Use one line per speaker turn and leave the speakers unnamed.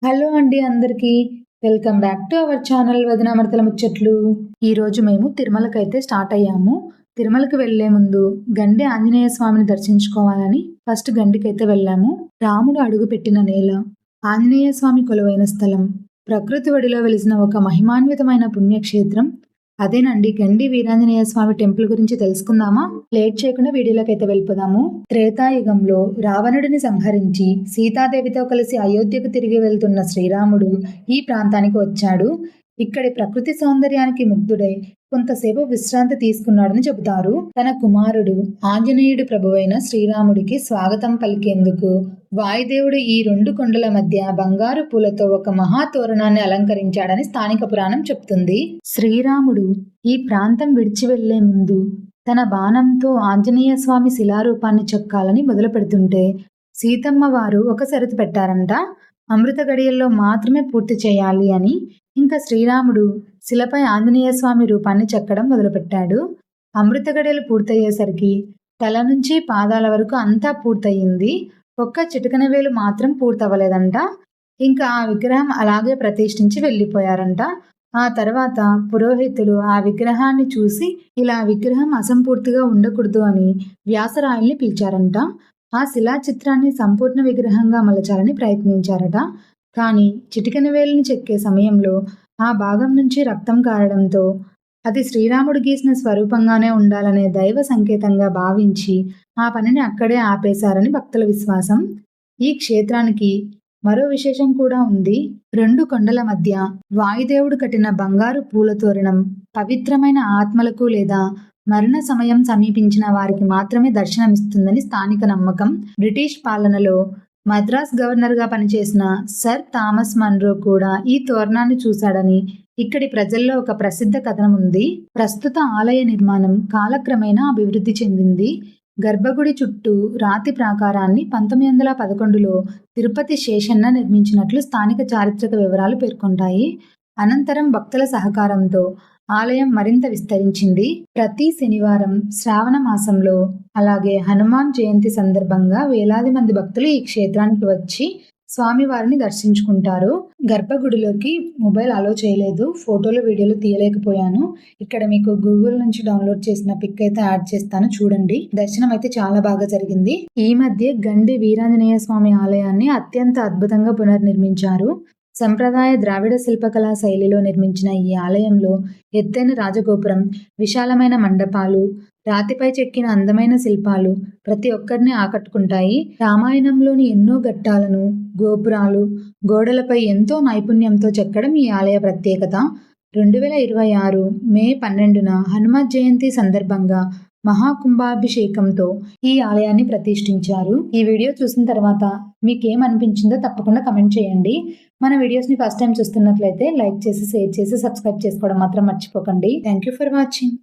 Hello అండి అందరికీ. Welcome back to our channel వదినామర్తల ముచ్చట్లు. ఈరోజు మేము తిరుమలకైతే స్టార్ట్ అయ్యాము. తిరుమలకి వెళ్లే ముందు గండి ఆంజనేయ స్వామిని దర్శించుకోవాలని ఫస్ట్ గండికైతే వెళ్ళాము. రాముడు అడుగుపెట్టిన నేల, ఆంజనేయ స్వామి కొలువైన స్థలం, ప్రకృతి ఒడిలో వెలిసిన ఒక మహిమాన్వితమైన పుణ్యక్షేత్రం అదేనండి గండి వీరాంజనేయ స్వామి టెంపుల్ గురించి తెలుసుకుందామా? లేట్ చేయకుండా వీడియోలోకి అయితే వెళ్ళిపోదాము. త్రేతాయుగంలో రావణుడిని సంహరించి సీతాదేవితో కలిసి అయోధ్యకు తిరిగి వెళ్తున్న శ్రీరాముడు ఈ ప్రాంతానికి వచ్చాడు. ఇక్కడి ప్రకృతి సౌందర్యానికి ముగ్ధుడై కొంతసేపు విశ్రాంతి తీసుకున్నాడని చెబుతారు. తన కుమారుడు ఆంజనేయుడి ప్రభువైన శ్రీరాముడికి స్వాగతం పలికేందుకు వాయుదేవుడు ఈ రెండు కొండల మధ్య బంగారు పూలతో ఒక మహా తోరణాన్ని అలంకరించాడని స్థానిక పురాణం చెప్తుంది. శ్రీరాముడు ఈ ప్రాంతం విడిచి వెళ్లే ముందు తన బాణంతో ఆంజనేయ స్వామి శిలారూపాన్ని చెక్కాలని మొదలు పెడుతుంటే సీతమ్మ వారు ఒక షరతు పెట్టారంట. అమృత గడియల్లో మాత్రమే పూర్తి చేయాలి అని. ఇంకా శ్రీరాముడు శిలపై ఆంజనేయ స్వామి రూపాన్ని చెక్కడం మొదలుపెట్టాడు. అమృత గడియలు పూర్తయ్యేసరికి తల నుంచి పాదాల వరకు అంతా పూర్తయింది. ఒక్క చిటికన వేలు మాత్రం పూర్తవ్వలేదంట. ఇంకా ఆ విగ్రహం అలాగే ప్రతిష్ఠించి వెళ్ళిపోయారంట. ఆ తర్వాత పురోహితులు ఆ విగ్రహాన్ని చూసి ఇలా విగ్రహం అసంపూర్తిగా ఉండకూడదు అని వ్యాసరాయల్ని పిలిచారంట. ఆ శిలా చిత్రాన్ని సంపూర్ణ విగ్రహంగా మలచాలని ప్రయత్నించారట. కానీ చిటికెన వేలుని చెక్కే సమయంలో ఆ భాగం నుంచి రక్తం కారడంతో అది శ్రీరాముడు గీసిన స్వరూపంగానే ఉండాలనే దైవ సంకేతంగా భావించి ఆ పనిని అక్కడే ఆపేశారని భక్తుల విశ్వాసం. ఈ క్షేత్రానికి మరో విశేషం కూడా ఉంది. రెండు కొండల మధ్య వాయుదేవుడు కట్టిన బంగారు పూల తోరణం పవిత్రమైన ఆత్మలకు లేదా మరణ సమయం సమీపించిన వారికి మాత్రమే దర్శనమిస్తుందని స్థానిక నమ్మకం. బ్రిటిష్ పాలనలో మద్రాస్ గవర్నర్గా పనిచేసిన సర్ థామస్ మన్రో కూడా ఈ తోరణాన్ని చూశాడని ఇక్కడి ప్రజల్లో ఒక ప్రసిద్ధ కథనం ఉంది. ప్రస్తుత ఆలయ నిర్మాణం కాలక్రమేణా అభివృద్ధి చెందింది. గర్భగుడి చుట్టూ రాతి ప్రాకారాన్ని 1911లో తిరుపతి శేషన్న నిర్మించినట్లు స్థానిక చారిత్రక వివరాలు పేర్కొంటాయి. అనంతరం భక్తుల సహకారంతో ఆలయం మరింత విస్తరించింది. ప్రతి శనివారం శ్రావణ మాసంలో అలాగే హనుమాన్ జయంతి సందర్భంగా వేలాది మంది భక్తులు ఈ క్షేత్రానికి వచ్చి స్వామివారిని దర్శించుకుంటారు. గర్భగుడిలోకి మొబైల్ అలో చేయలేదు, ఫోటోలు వీడియోలు తీయలేకపోయాను. ఇక్కడ మీకు గూగుల్ నుంచి డౌన్లోడ్ చేసిన పిక్ అయితే యాడ్ చేస్తాను, చూడండి. దర్శనం అయితే చాలా బాగా జరిగింది. ఈ మధ్య గండి వీరాంజనేయ స్వామి ఆలయాన్ని అత్యంత అద్భుతంగా పునర్నిర్మించారు. సంప్రదాయ ద్రావిడ శిల్పకళా శైలిలో నిర్మించిన ఈ ఆలయంలో ఎత్తైన రాజగోపురం, విశాలమైన మండపాలు, రాతిపై చెక్కిన అందమైన శిల్పాలు ప్రతి ఒక్కరిని ఆకట్టుకుంటాయి. రామాయణంలోని ఎన్నో ఘట్టాలను గోపురాలు, గోడలపై ఎంతో నైపుణ్యంతో చెక్కడం ఈ ఆలయ ప్రత్యేకత. 2026 మే 12న హనుమత్ జయంతి సందర్భంగా మహాకుంభాభిషేకంతో ఈ ఆలయాన్ని ప్రతిష్ఠించారు. ఈ వీడియో చూసిన తర్వాత మీకేమనిపించిందో తప్పకుండా కమెంట్ చేయండి. మన వీడియోస్ని ఫస్ట్ టైం చూస్తున్నట్లయితే లైక్ చేసి, షేర్ చేసి, సబ్స్క్రైబ్ చేసుకోవడం మాత్రం మర్చిపోకండి. Thank you for watching.